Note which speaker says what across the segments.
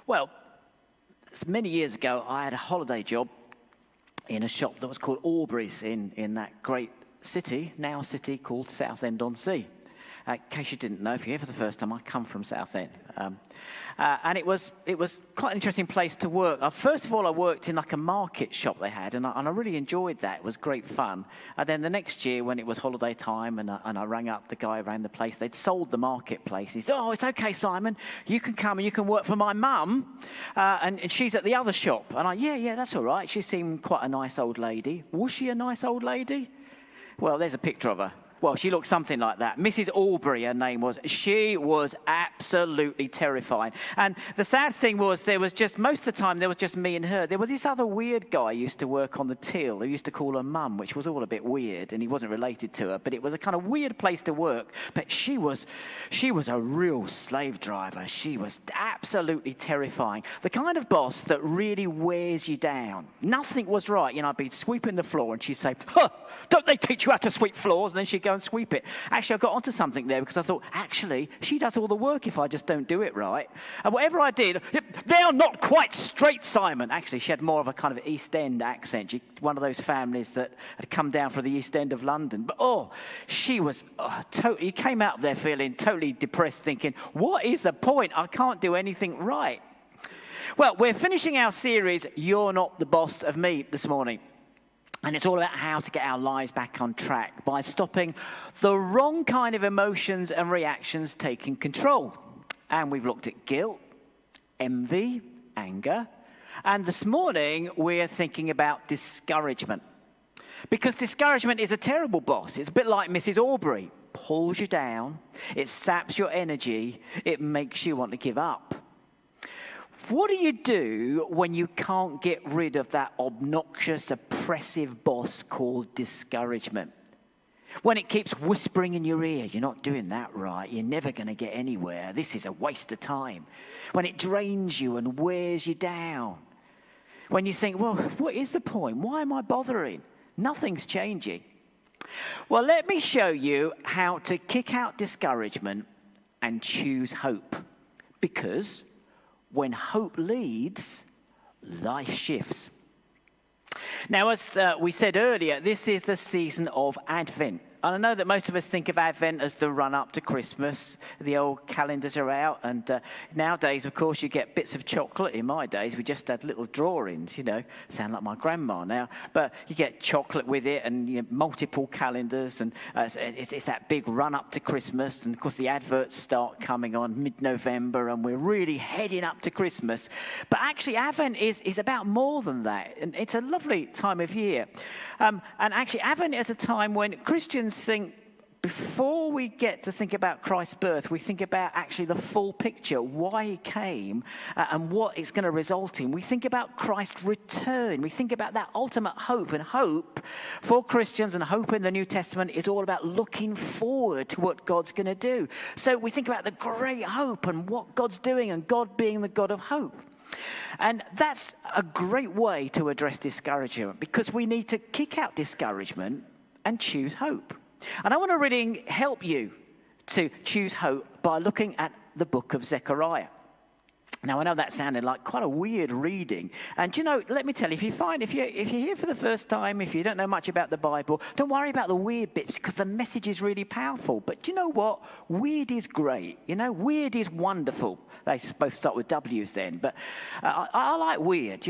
Speaker 1: Well, many years ago, I had a holiday job in a shop that was called Aubrey's in that great city, now city called Southend-on-Sea. In case you didn't know, if you're here for the first time, I come from Southend. And it was quite an interesting place to work. First of all, I worked in like a market shop they had, and I really enjoyed that. It was great fun. And then the next year, when it was holiday time, and I rang up the guy around the place, they'd sold the marketplace. He said, "Oh, it's okay, Simon. You can come and you can work for my mum, and she's at the other shop." And yeah, that's all right. She seemed quite a nice old lady. Was she a nice old lady? Well, there's a picture of her. Well, she looked something like that. Mrs. Aubrey, her name was. She was absolutely terrifying. And the sad thing was, most of the time, there was just me and her. There was this other weird guy who used to work on the till, who used to call her mum, which was all a bit weird, and he wasn't related to her. But it was a kind of weird place to work. But she was a real slave driver. She was absolutely terrifying. The kind of boss that really wears you down. Nothing was right. I'd be sweeping the floor, and she'd say, "Huh, don't they teach you how to sweep floors?" And then she'd go and sweep it. Actually, I got onto something there because I thought, actually, she does all the work if I just don't do it right. And whatever I did, "They are not quite straight, Simon." Actually, she had more of a kind of East End accent. One of those families that had come down from the East End of London. But, she was totally, you came out there feeling totally depressed, thinking, what is the point? I can't do anything right. Well, we're finishing our series, You're Not the Boss of Me, this morning. And it's all about how to get our lives back on track by stopping the wrong kind of emotions and reactions taking control. And we've looked at guilt, envy, anger. And this morning, we're thinking about discouragement. Because discouragement is a terrible boss. It's a bit like Mrs. Aubrey. Pulls you down. It saps your energy. It makes you want to give up. What do you do when you can't get rid of that obnoxious, oppressive boss called discouragement? When it keeps whispering in your ear, "You're not doing that right. You're never going to get anywhere. This is a waste of time." When it drains you and wears you down. When you think, well, what is the point? Why am I bothering? Nothing's changing. Well, let me show you how to kick out discouragement and choose hope. Because when hope leads, life shifts. Now, as we said earlier, this is the season of Advent. And I know that most of us think of Advent as the run-up to Christmas. The old calendars are out. And nowadays, of course, you get bits of chocolate. In my days, we just had little drawings, Sound like my grandma now. But you get chocolate with it and multiple calendars. And it's that big run-up to Christmas. And, of course, the adverts start coming on mid-November. And we're really heading up to Christmas. But actually, Advent is about more than that. And it's a lovely time of year. And actually, Advent is a time when Christians think, before we get to think about Christ's birth, we think about actually the full picture, why he came and what it's going to result in. We think about Christ's return. We think about that ultimate hope. And hope for Christians and hope in the New Testament is all about looking forward to what God's going to do. So we think about the great hope and what God's doing and God being the God of hope. And that's a great way to address discouragement because we need to kick out discouragement and choose hope. And I want to really help you to choose hope by looking at the book of Zechariah. Now, I know that sounded like quite a weird reading. And, let me tell you, if you're here for the first time, if you don't know much about the Bible, don't worry about the weird bits because the message is really powerful. But do you know what? Weird is great. Weird is wonderful. They both start with W's then. But I like weird.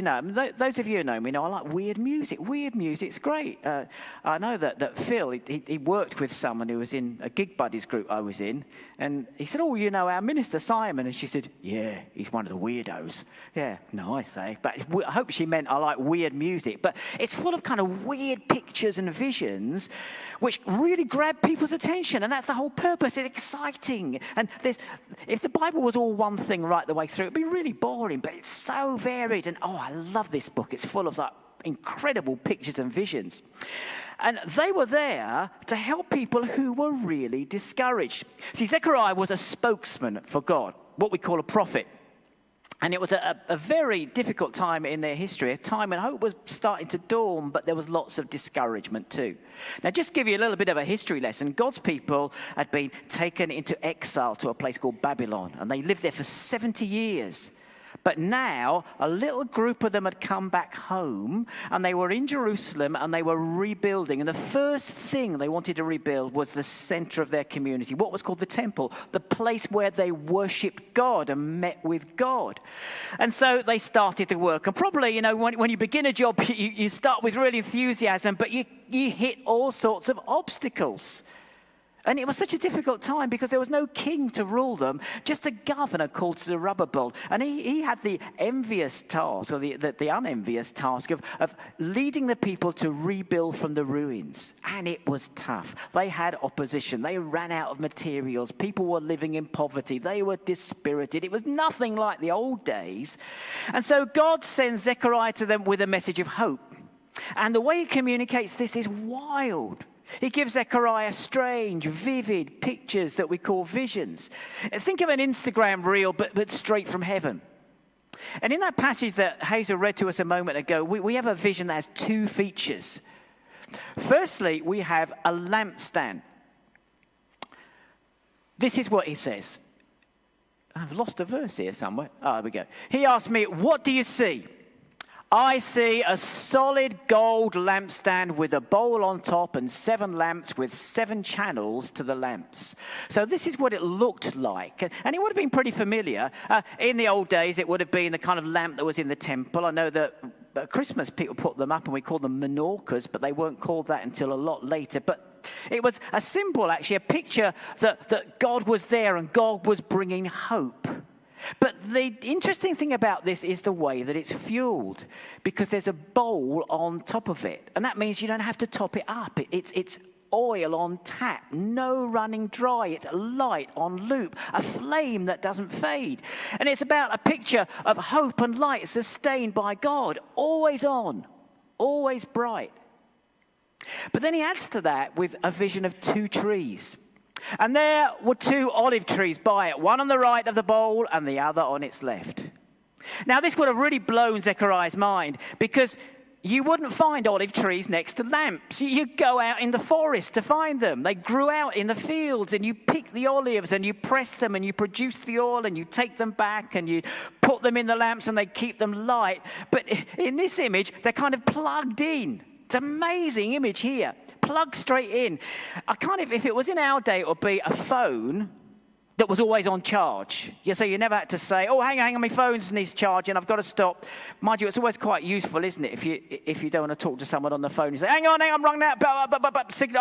Speaker 1: Those of you who know me know I like weird music. Weird music's great. I know that Phil, he worked with someone who was in a gig buddies group I was in. And he said, "Oh, our minister Simon." And she said, "Yeah, he's one of the weirdos." Yeah, nice, eh? But I hope she meant I like weird music. But it's full of kind of weird pictures and visions which really grab people's attention. And that's the whole purpose. It's exciting. And if the Bible was all one thing right the way through, it'd be really boring. But it's so varied. And I love this book. It's full of incredible pictures and visions. And they were there to help people who were really discouraged. See, Zechariah was a spokesman for God, what we call a prophet. And it was a very difficult time in their history, a time when hope was starting to dawn, but there was lots of discouragement too. Now, just to give you a little bit of a history lesson, God's people had been taken into exile to a place called Babylon, and they lived there for 70 years. But now, a little group of them had come back home, and they were in Jerusalem, and they were rebuilding. And the first thing they wanted to rebuild was the center of their community, what was called the temple, the place where they worshipped God and met with God. And so they started to work. And probably, when you begin a job, you start with real enthusiasm, but you hit all sorts of obstacles. And it was such a difficult time because there was no king to rule them, just a governor called Zerubbabel. And he had the envious task, or the unenvious task of leading the people to rebuild from the ruins. And it was tough. They had opposition. They ran out of materials. People were living in poverty. They were dispirited. It was nothing like the old days. And so God sends Zechariah to them with a message of hope. And the way he communicates this is wild. He gives Zechariah strange, vivid pictures that we call visions. Think of an Instagram reel, but straight from heaven. And in that passage that Hazel read to us a moment ago, we have a vision that has two features. Firstly, we have a lampstand. This is what he says. I've lost a verse here somewhere. Oh, there we go. He asked me, "What do you see?" I see a solid gold lampstand with a bowl on top and 7 lamps with 7 channels to the lamps. So this is what it looked like. And it would have been pretty familiar. In the old days, it would have been the kind of lamp that was in the temple. I know that at Christmas people put them up and we call them menorcas, but they weren't called that until a lot later. But it was a symbol, actually, a picture that God was there and God was bringing hope. But the interesting thing about this is the way that it's fueled, because there's a bowl on top of it. And that means you don't have to top it up. It's oil on tap, no running dry. It's a light on loop, a flame that doesn't fade. And it's about a picture of hope and light sustained by God, always on, always bright. But then he adds to that with a vision of 2 trees. And there were 2 olive trees by it, one on the right of the bowl and the other on its left. Now, this would have really blown Zechariah's mind, because you wouldn't find olive trees next to lamps. You go out in the forest to find them. They grew out in the fields, and you pick the olives and you press them and you produce the oil and you take them back and you put them in the lamps and they keep them light. But in this image, they're kind of plugged in. It's an amazing image here. Plug straight in. If it was in our day, it would be a phone that was always on charge. So you never had to say, "Oh, hang on, my phone needs charging, I've got to stop." Mind you, it's always quite useful, isn't it? If you don't want to talk to someone on the phone, you say, hang on, wrong now,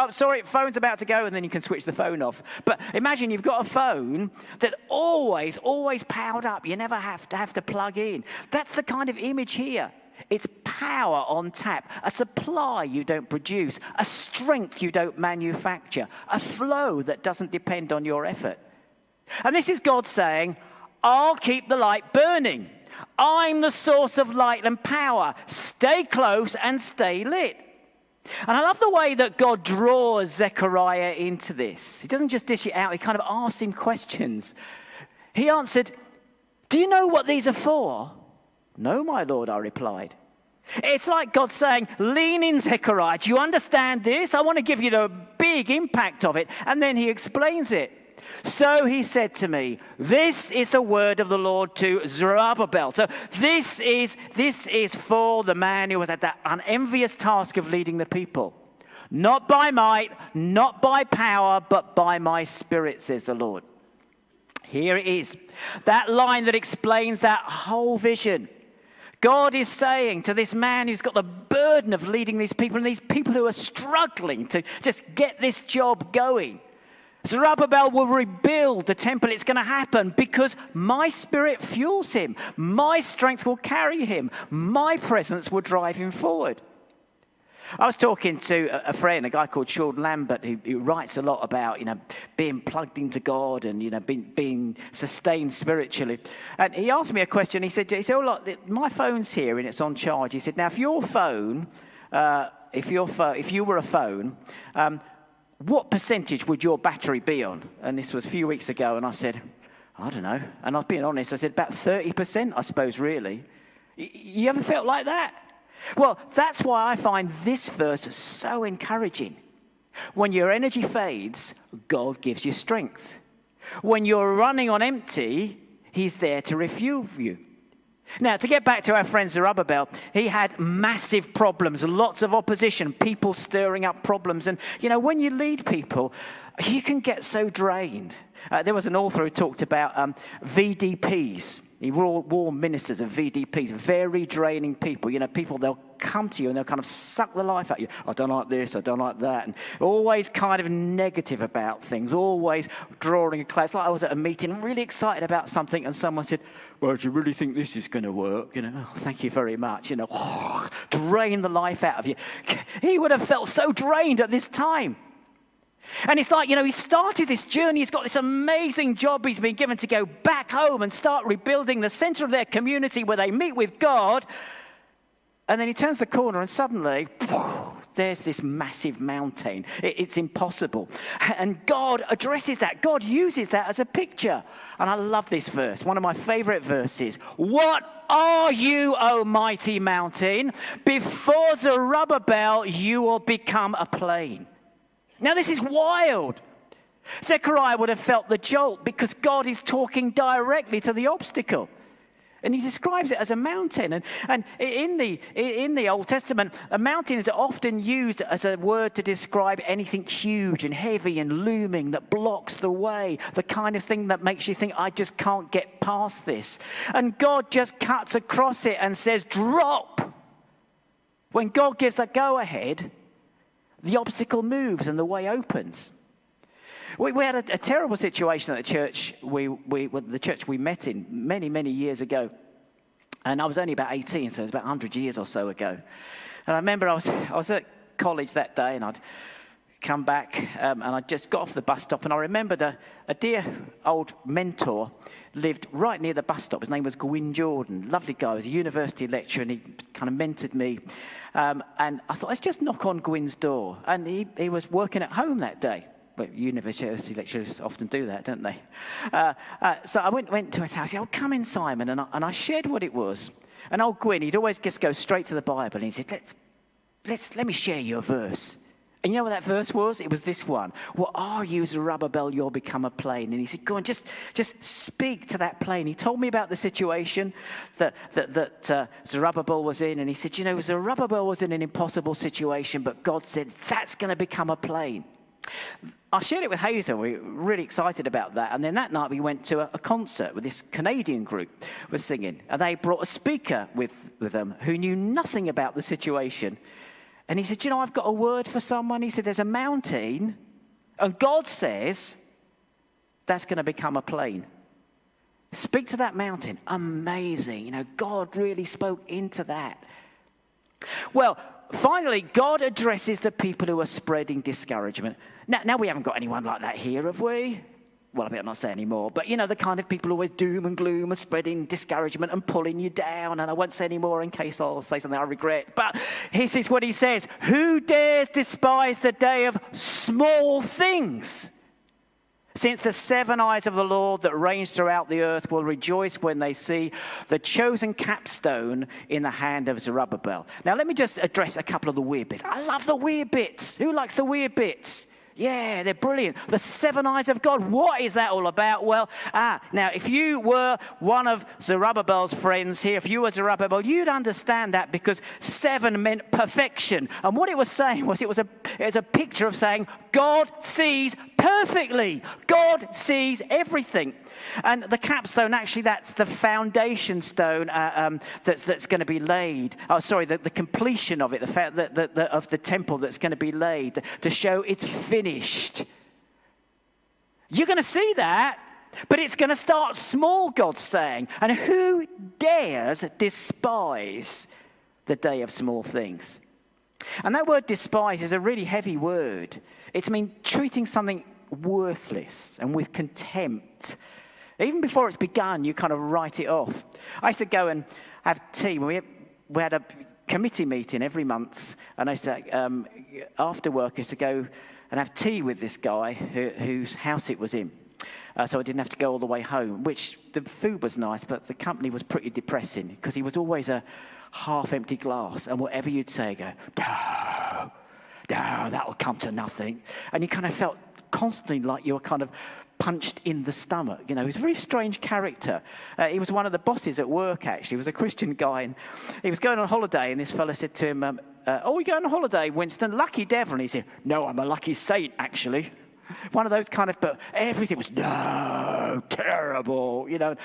Speaker 1: sorry, phone's about to go, and then you can switch the phone off. But imagine you've got a phone that's always powered up. You never have to plug in. That's the kind of image here. It's power on tap, a supply you don't produce, a strength you don't manufacture, a flow that doesn't depend on your effort. And this is God saying, I'll keep the light burning. I'm the source of light and power. Stay close and stay lit. And I love the way that God draws Zechariah into this. He doesn't just dish it out, he kind of asks him questions. He answered, "Do you know what these are for?" "No, my Lord," I replied. It's like God saying, "Lean in, Zechariah. Do you understand this? I want to give you the big impact of it." And then he explains it. "So he said to me, this is the word of the Lord to Zerubbabel." So this is for the man who was at that unenvious task of leading the people. "Not by might, not by power, but by my spirit, says the Lord." Here it is. That line that explains that whole vision. God is saying to this man who's got the burden of leading these people, and these people who are struggling to just get this job going, Zerubbabel will rebuild the temple. It's going to happen because my spirit fuels him. My strength will carry him. My presence will drive him forward. I was talking to a friend, a guy called Sean Lambert, who writes a lot about, being plugged into God and, being sustained spiritually. And he asked me a question. He said, "Oh, look, my phone's here and it's on charge." He said, "Now, if you were a phone, what percentage would your battery be on?" And this was a few weeks ago. And I said, "I don't know." And I was being honest. I said, "About 30%, I suppose, really." You ever felt like that? Well, that's why I find this verse so encouraging. When your energy fades, God gives you strength. When you're running on empty, he's there to refuel you. Now, to get back to our friend Zerubbabel, he had massive problems, lots of opposition, people stirring up problems. And, when you lead people, you can get so drained. There was an author who talked about VDPs. He war ministers of VDPs, very draining people. People, they'll come to you and they'll kind of suck the life out of you. I don't like this, I don't like that. And always kind of negative about things, always drawing a cloud. It's like I was at a meeting, really excited about something, and someone said, well, do you really think this is going to work? Oh, thank you very much. Drain the life out of you. He would have felt so drained at this time. And it's like, he started this journey. He's got this amazing job he's been given to go back home and start rebuilding the center of their community where they meet with God. And then he turns the corner and suddenly, there's this massive mountain. It's impossible. And God addresses that. God uses that as a picture. And I love this verse, one of my favorite verses. What are you, O mighty mountain? Before Zerubbabel, you will become a plain. Now, this is wild. Zechariah would have felt the jolt because God is talking directly to the obstacle. And he describes it as a mountain. And in the Old Testament, a mountain is often used as a word to describe anything huge and heavy and looming that blocks the way, the kind of thing that makes you think, I just can't get past this. And God just cuts across it and says, drop. When God gives that go-ahead, the obstacle moves and the way opens. We had a terrible situation at the church the church we met in many, many years ago. And I was only about 18, so it was about 100 years or so ago. And I remember I was at college that day, and I'd come back, and I just got off the bus stop, and I remembered a dear old mentor lived right near the bus stop. His name was Gwyn Jordan, lovely guy. He was a university lecturer, and he kind of mentored me. And I thought, let's just knock on Gwyn's door. And he was working at home that day. Well, university lecturers often do that, don't they? So I went to his house. He said, come in, Simon. And I shared what it was. And old Gwyn, he'd always just go straight to the Bible. And he said, let me share you a verse. And you know what that verse was? It was this one. What are you, Zerubbabel? You'll become a plain. And he said, go on, just speak to that plain. He told me about the situation that Zerubbabel was in. And he said, Zerubbabel was in an impossible situation, but God said, that's going to become a plain. I shared it with Hazel. We were really excited about that. And then that night we went to a concert with this Canadian group was singing. And they brought a speaker with them who knew nothing about the situation. And he said, I've got a word for someone. He said, there's a mountain, and God says that's going to become a plain. Speak to that mountain. Amazing. God really spoke into that. Well, finally, God addresses the people who are spreading discouragement. Now we haven't got anyone like that here, have we? Well, I better not say any more. But, the kind of people always doom and gloom and spreading discouragement and pulling you down. And I won't say any more in case I'll say something I regret. But this is what he says. Who dares despise the day of small things? Since the 7 eyes of the Lord that range throughout the earth will rejoice when they see the chosen capstone in the hand of Zerubbabel. Now, let me just address a couple of the weird bits. I love the weird bits. Who likes the weird bits? Yeah, they're brilliant. The 7 eyes of God. What is that all about? Well, now, if you were one of Zerubbabel's friends here, if you were Zerubbabel, you'd understand that because 7 meant perfection. And what it was saying was it was a picture of saying God sees perfectly. God sees everything. And the capstone, actually, that's the foundation stone that's going to be laid. Oh, sorry, the completion of it, of the temple that's going to be laid to show it's finished. You're going to see that, but it's going to start small, God's saying. And who dares despise the day of small things? And that word despise is a really heavy word. It's treating something worthless and with contempt. Even before it's begun, you kind of write it off. I used to go and have tea. We had a committee meeting every month, and I used to, after work, I used to go and have tea with this guy whose house it was in. So I didn't have to go all the way home, which the food was nice, but the company was pretty depressing because he was always a half-empty glass, and whatever you'd say, go, no, that'll come to nothing. And you kind of felt constantly like you were kind of punched in the stomach. You know, he was a very strange character. He was one of the bosses at work, actually. He was a Christian guy, and he was going on holiday, and this fella said to him, "Oh, you going on holiday, Winston? Lucky devil." And he said, "No, I'm a lucky saint, actually." One of those kind of, but everything was, no, terrible, you know.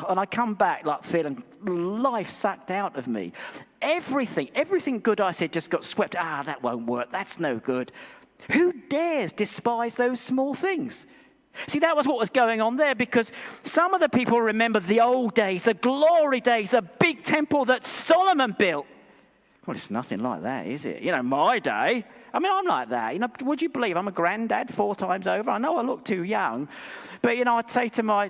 Speaker 1: And I come back like feeling life sucked out of me. Everything good I said just got swept. That won't work. That's no good. Who dares despise those small things? See, that was what was going on there, because some of the people remembered the old days, the glory days, the big temple that Solomon built. Well, it's nothing like that, is it? You know, my day. I mean, I'm like that. You know, would you believe I'm a granddad 4 times over? I know I look too young, but you know, I'd say to my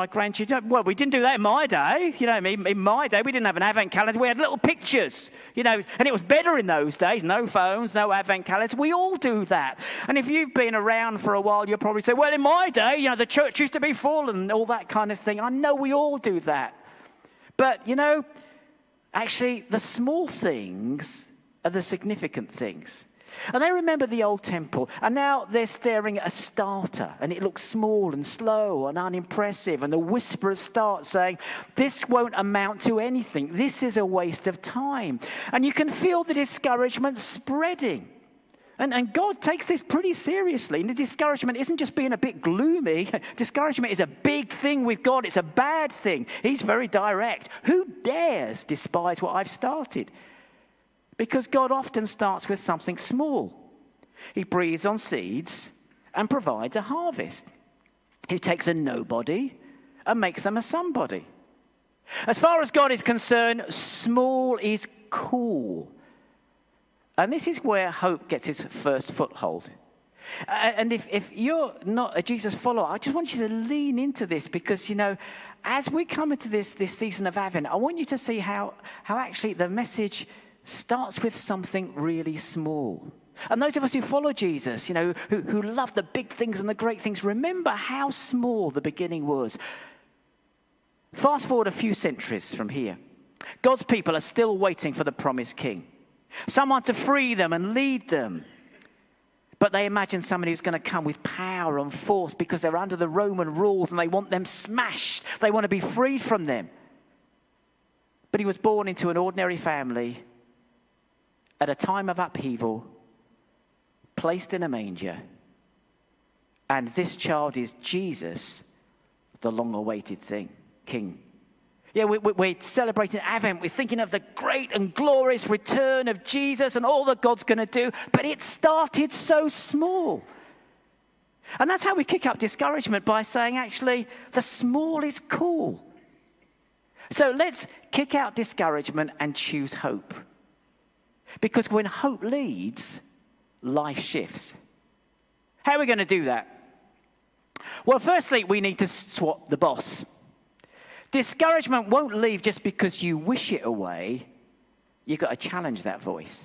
Speaker 1: grandchildren, well, we didn't do that in my day. You know, in my day, we didn't have an advent calendar. We had little pictures. You know, and it was better in those days. No phones, no advent calendars. We all do that. And if you've been around for a while, you'll probably say, well, in my day, you know, the church used to be full and all that kind of thing. I know we all do that, but you know, actually, the small things are the significant things. And they remember the old temple, and now they're staring at a starter, and it looks small and slow and unimpressive, and the whisperers start saying, this won't amount to anything. This is a waste of time. And you can feel the discouragement spreading. And God takes this pretty seriously. And the discouragement isn't just being a bit gloomy. Discouragement is a big thing with God. It's a bad thing. He's very direct. Who dares despise what I've started? Because God often starts with something small. He breathes on seeds and provides a harvest. He takes a nobody and makes them a somebody. As far as God is concerned, small is cool. And this is where hope gets its first foothold. And if you're not a Jesus follower, I just want you to lean into this, because, you know, as we come into this season of Advent, I want you to see how actually the message starts with something really small. And those of us who follow Jesus, you know, who love the big things and the great things, remember how small the beginning was. Fast forward a few centuries from here. God's people are still waiting for the promised king. Someone to free them and lead them. But they imagine somebody who's going to come with power and force, because they're under the Roman rules and they want them smashed. They want to be freed from them. But he was born into an ordinary family at a time of upheaval, placed in a manger. And this child is Jesus, the long-awaited king. Yeah, we're celebrating Advent. We're thinking of the great and glorious return of Jesus and all that God's going to do. But it started so small. And that's how we kick up discouragement, by saying, actually, the small is cool. So let's kick out discouragement and choose hope. Because when hope leads, life shifts. How are we going to do that? Well, firstly, we need to swap the boss. Discouragement won't leave just because you wish it away. You've got to challenge that voice.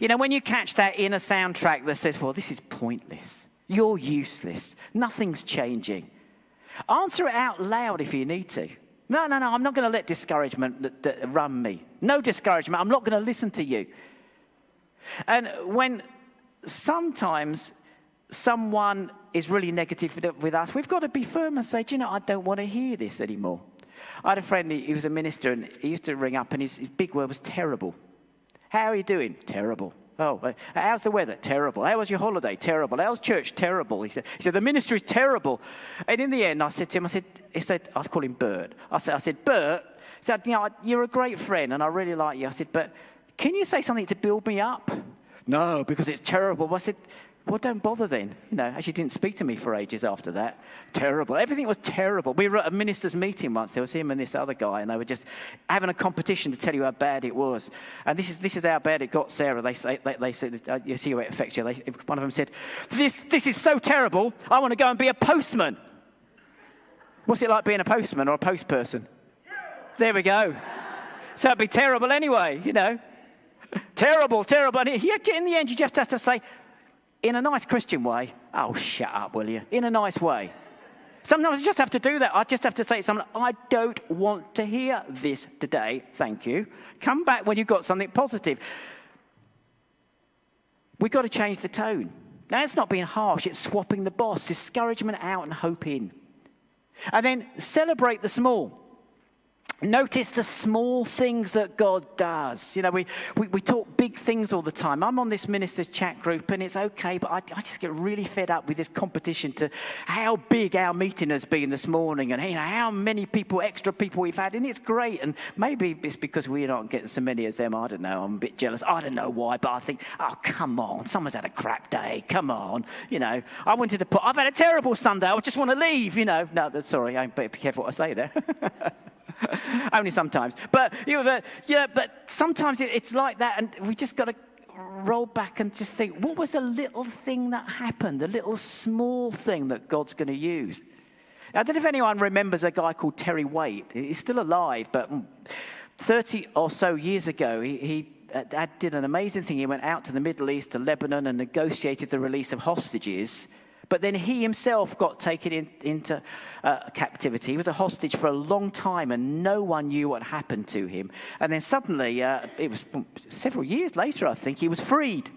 Speaker 1: You know, when you catch that inner soundtrack that says, well, this is pointless. You're useless. Nothing's changing. Answer it out loud if you need to. No, I'm not going to let discouragement run me. No discouragement. I'm not going to listen to you. And when sometimes someone is really negative with us, we've got to be firm and say, do you know, I don't want to hear this anymore. I had a friend, he was a minister, and he used to ring up, and his big word was terrible. How are you doing? Terrible. Oh, how's the weather? Terrible. How was your holiday? Terrible. How's church? Terrible. He said, the ministry is terrible. And in the end, I said to him, I call him Bert. I said, Bert, you know, you're a great friend, and I really like you. I said, but can you say something to build me up? No, because it's terrible. I said, well, don't bother then. You know, actually didn't speak to me for ages after that. Terrible. Everything was terrible. We were at a minister's meeting once. There was him and this other guy, and they were just having a competition to tell you how bad it was. And this is how bad it got, Sarah. They said, you see how it affects you. One of them said, this is so terrible, I want to go and be a postman. What's it like being a postman or a post person? There we go. So it'd be terrible anyway, you know. Terrible. And in the end, you just have to say, in a nice Christian way, oh, shut up, will you? In a nice way. Sometimes I just have to do that. I just have to say to someone, I don't want to hear this today, thank you. Come back when you've got something positive. We've got to change the tone. Now, it's not being harsh. It's swapping the boss. Discouragement out and hope in. And then celebrate the small. Notice the small things that God does. You know, we talk big things all the time. I'm on this ministers' chat group, and it's okay, but I just get really fed up with this competition to how big our meeting has been this morning, and how many extra people we've had, and it's great. And maybe it's because we're not getting so many as them. I don't know. I'm a bit jealous. I don't know why, but I think, oh, come on. Someone's had a crap day. Come on. You know, I've had a terrible Sunday. I just want to leave, No, sorry. I better be careful what I say there. Only sometimes. But sometimes it's like that, and we just got to roll back and just think, what was the little thing that happened, the little small thing that God's going to use? I don't know if anyone remembers a guy called Terry Waite. He's still alive, but 30 or so years ago, he did an amazing thing. He went out to the Middle East, to Lebanon, and negotiated the release of hostages. But then he himself got taken into captivity. He was a hostage for a long time, and no one knew what happened to him. And then suddenly, it was several years later, I think, he was freed.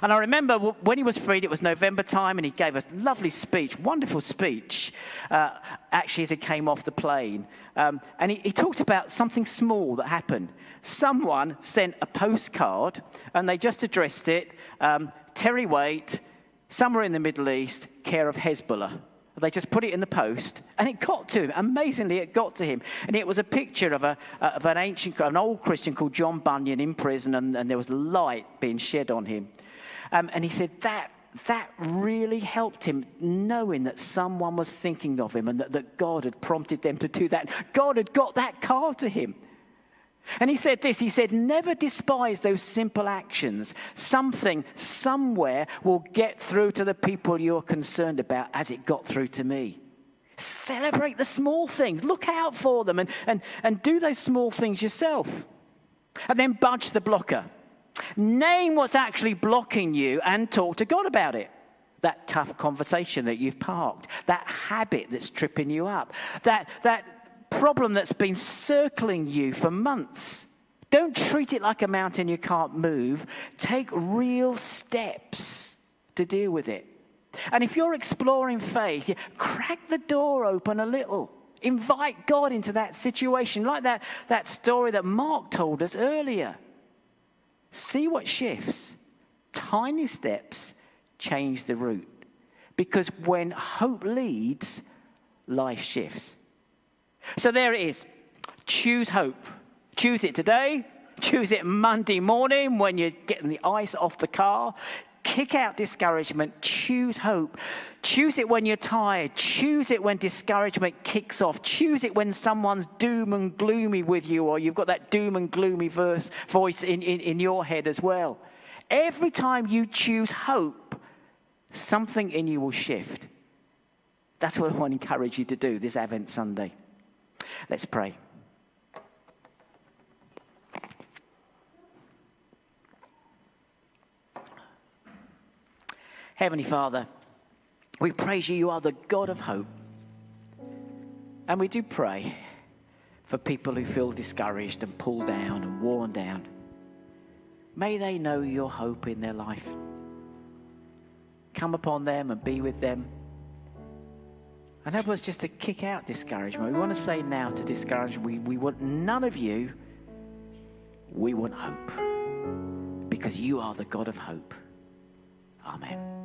Speaker 1: And I remember when he was freed, it was November time, and he gave a lovely speech, wonderful speech, actually, as he came off the plane. And he talked about something small that happened. Someone sent a postcard, and they just addressed it, Terry Waite, somewhere in the Middle East, care of Hezbollah. They just put it in the post, and it got to him. Amazingly, it got to him. And it was a picture of an old Christian called John Bunyan in prison, and there was light being shed on him. And he said that really helped him, knowing that someone was thinking of him and that God had prompted them to do that. God had got that card to him. And he said this, he said, never despise those simple actions. Something, somewhere, will get through to the people you're concerned about as it got through to me. Celebrate the small things. Look out for them and do those small things yourself. And then budge the blocker. Name what's actually blocking you and talk to God about it. That tough conversation that you've parked. That habit that's tripping you up. That problem that's been circling you for months. Don't treat it like a mountain you can't move. Take real steps to deal with it. And if you're exploring faith, crack the door open a little. Invite God into that situation, like that story that Mark told us earlier. See what shifts. Tiny steps change the route. Because when hope leads, life shifts. So there it is. Choose hope. Choose it today. Choose it Monday morning when you're getting the ice off the car. Kick out discouragement. Choose hope. Choose it when you're tired. Choose it when discouragement kicks off. Choose it when someone's doom and gloomy with you, or you've got that doom and gloomy voice in your head as well. Every time you choose hope, something in you will shift. That's what I want to encourage you to do this Advent Sunday. Let's pray. Heavenly Father, we praise you. You are the God of hope. And we do pray for people who feel discouraged and pulled down and worn down. May they know your hope in their life. Come upon them and be with them. And help us just to kick out discouragement. We want to say now to discouragement, we want none of you. We want hope. Because you are the God of hope. Amen.